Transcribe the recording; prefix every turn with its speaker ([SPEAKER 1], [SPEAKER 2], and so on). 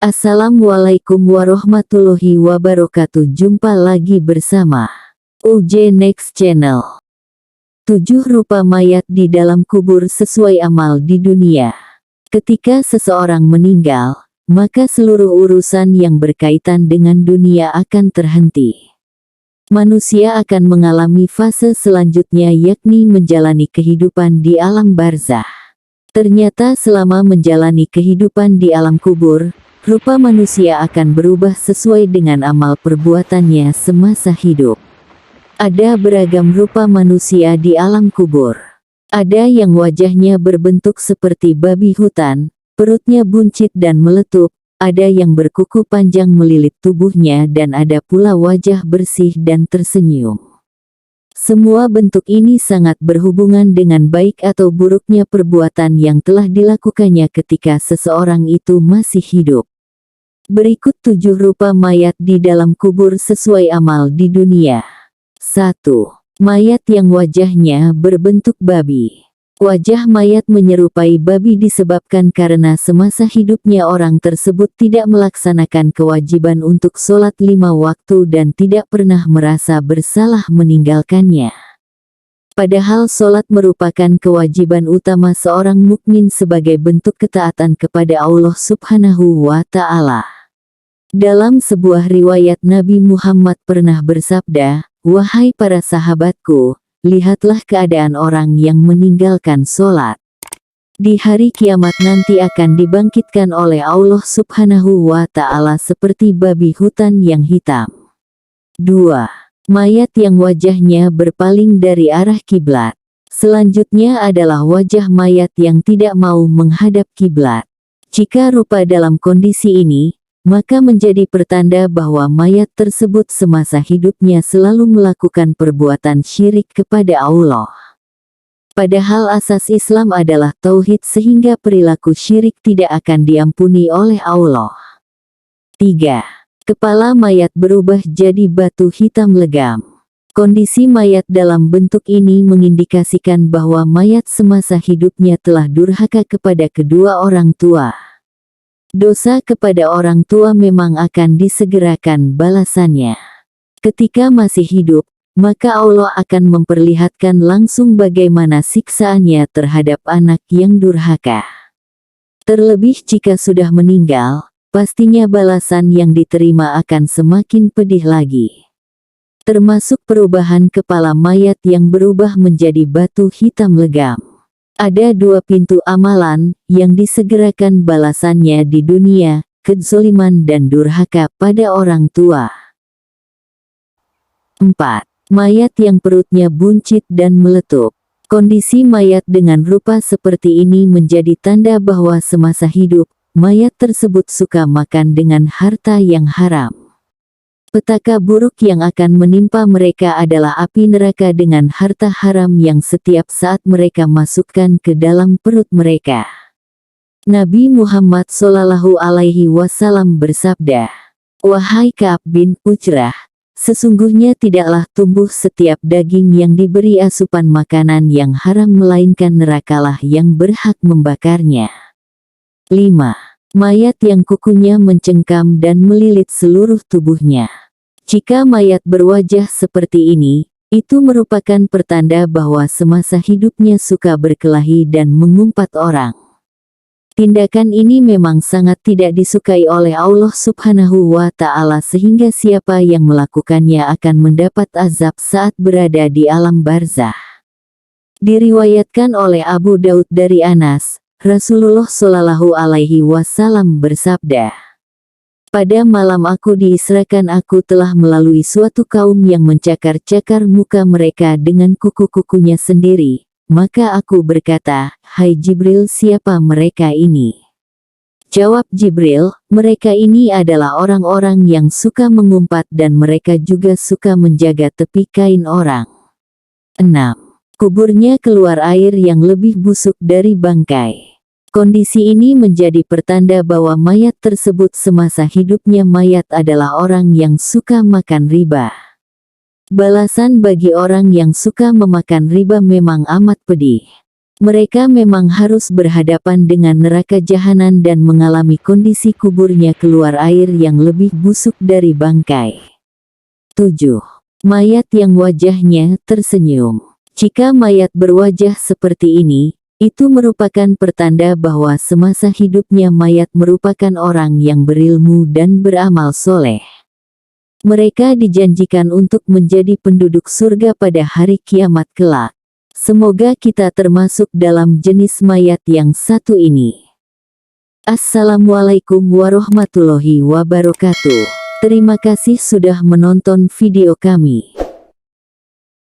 [SPEAKER 1] Assalamualaikum warahmatullahi wabarakatuh. Jumpa lagi bersama UJ Next Channel. 7 rupa mayat di dalam kubur sesuai amal di dunia. Ketika seseorang meninggal, maka seluruh urusan yang berkaitan dengan dunia akan terhenti. Manusia akan mengalami fase selanjutnya, yakni menjalani kehidupan di alam barzah. Ternyata selama menjalani kehidupan di alam kubur, rupa manusia akan berubah sesuai dengan amal perbuatannya semasa hidup. Ada beragam rupa manusia di alam kubur. Ada yang wajahnya berbentuk seperti babi hutan, perutnya buncit dan meletup, ada yang berkuku panjang melilit tubuhnya, dan ada pula wajah bersih dan tersenyum. Semua bentuk ini sangat berhubungan dengan baik atau buruknya perbuatan yang telah dilakukannya ketika seseorang itu masih hidup. Berikut 7 rupa mayat di dalam kubur sesuai amal di dunia. 1. Mayat yang wajahnya berbentuk babi. Wajah mayat menyerupai babi disebabkan karena semasa hidupnya orang tersebut tidak melaksanakan kewajiban untuk sholat 5 waktu dan tidak pernah merasa bersalah meninggalkannya. Padahal sholat merupakan kewajiban utama seorang mukmin sebagai bentuk ketaatan kepada Allah Subhanahu wa Ta'ala. Dalam sebuah riwayat, Nabi Muhammad pernah bersabda, "Wahai para sahabatku, lihatlah keadaan orang yang meninggalkan sholat. Di hari kiamat nanti akan dibangkitkan oleh Allah Subhanahu wa Ta'ala seperti babi hutan yang hitam." 2. Mayat yang wajahnya berpaling dari arah kiblat. Selanjutnya adalah wajah mayat yang tidak mau menghadap kiblat. Jika rupa dalam kondisi ini, maka menjadi pertanda bahwa mayat tersebut semasa hidupnya selalu melakukan perbuatan syirik kepada Allah. Padahal asas Islam adalah tauhid, sehingga perilaku syirik tidak akan diampuni oleh Allah. 3. Kepala mayat berubah jadi batu hitam legam. Kondisi mayat dalam bentuk ini mengindikasikan bahwa mayat semasa hidupnya telah durhaka kepada kedua orang tua. Dosa kepada orang tua memang akan disegerakan balasannya. Ketika masih hidup, maka Allah akan memperlihatkan langsung bagaimana siksaannya terhadap anak yang durhaka. Terlebih jika sudah meninggal, pastinya balasan yang diterima akan semakin pedih lagi. Termasuk perubahan kepala mayat yang berubah menjadi batu hitam legam. Ada 2 pintu amalan yang disegerakan balasannya di dunia: kezaliman dan durhaka pada orang tua. 4. Mayat yang perutnya buncit dan meletup. Kondisi mayat dengan rupa seperti ini menjadi tanda bahwa semasa hidup, mayat tersebut suka makan dengan harta yang haram. Petaka buruk yang akan menimpa mereka adalah api neraka dengan harta haram yang setiap saat mereka masukkan ke dalam perut mereka. Nabi Muhammad Shallallahu Alaihi Wasallam bersabda, "Wahai Ka'ab bin Ujrah, sesungguhnya tidaklah tumbuh setiap daging yang diberi asupan makanan yang haram, melainkan nerakalah yang berhak membakarnya." 5. Mayat yang kukunya mencengkam dan melilit seluruh tubuhnya. Jika mayat berwajah seperti ini, itu merupakan pertanda bahwa semasa hidupnya suka berkelahi dan mengumpat orang. Tindakan ini memang sangat tidak disukai oleh Allah Subhanahu wa Ta'ala, sehingga siapa yang melakukannya akan mendapat azab saat berada di alam barzah. Diriwayatkan oleh Abu Daud dari Anas, Rasulullah Shallallahu Alaihi Wasallam bersabda, "Pada malam aku diisrakan, aku telah melalui suatu kaum yang mencakar-cakar muka mereka dengan kuku-kukunya sendiri. Maka aku berkata, 'Hai Jibril, siapa mereka ini?' Jawab Jibril, 'Mereka ini adalah orang-orang yang suka mengumpat dan mereka juga suka menjaga tepi kain orang.' 6. Kuburnya keluar air yang lebih busuk dari bangkai. Kondisi ini menjadi pertanda bahwa mayat tersebut semasa hidupnya mayat adalah orang yang suka makan riba. Balasan bagi orang yang suka memakan riba memang amat pedih. Mereka memang harus berhadapan dengan neraka jahanam dan mengalami kondisi kuburnya keluar air yang lebih busuk dari bangkai. 7. Mayat yang wajahnya tersenyum. Jika mayat berwajah seperti ini, itu merupakan pertanda bahwa semasa hidupnya mayat merupakan orang yang berilmu dan beramal soleh. Mereka dijanjikan untuk menjadi penduduk surga pada hari kiamat kelak. Semoga kita termasuk dalam jenis mayat yang satu ini. Assalamualaikum warahmatullahi wabarakatuh. Terima kasih sudah menonton video kami.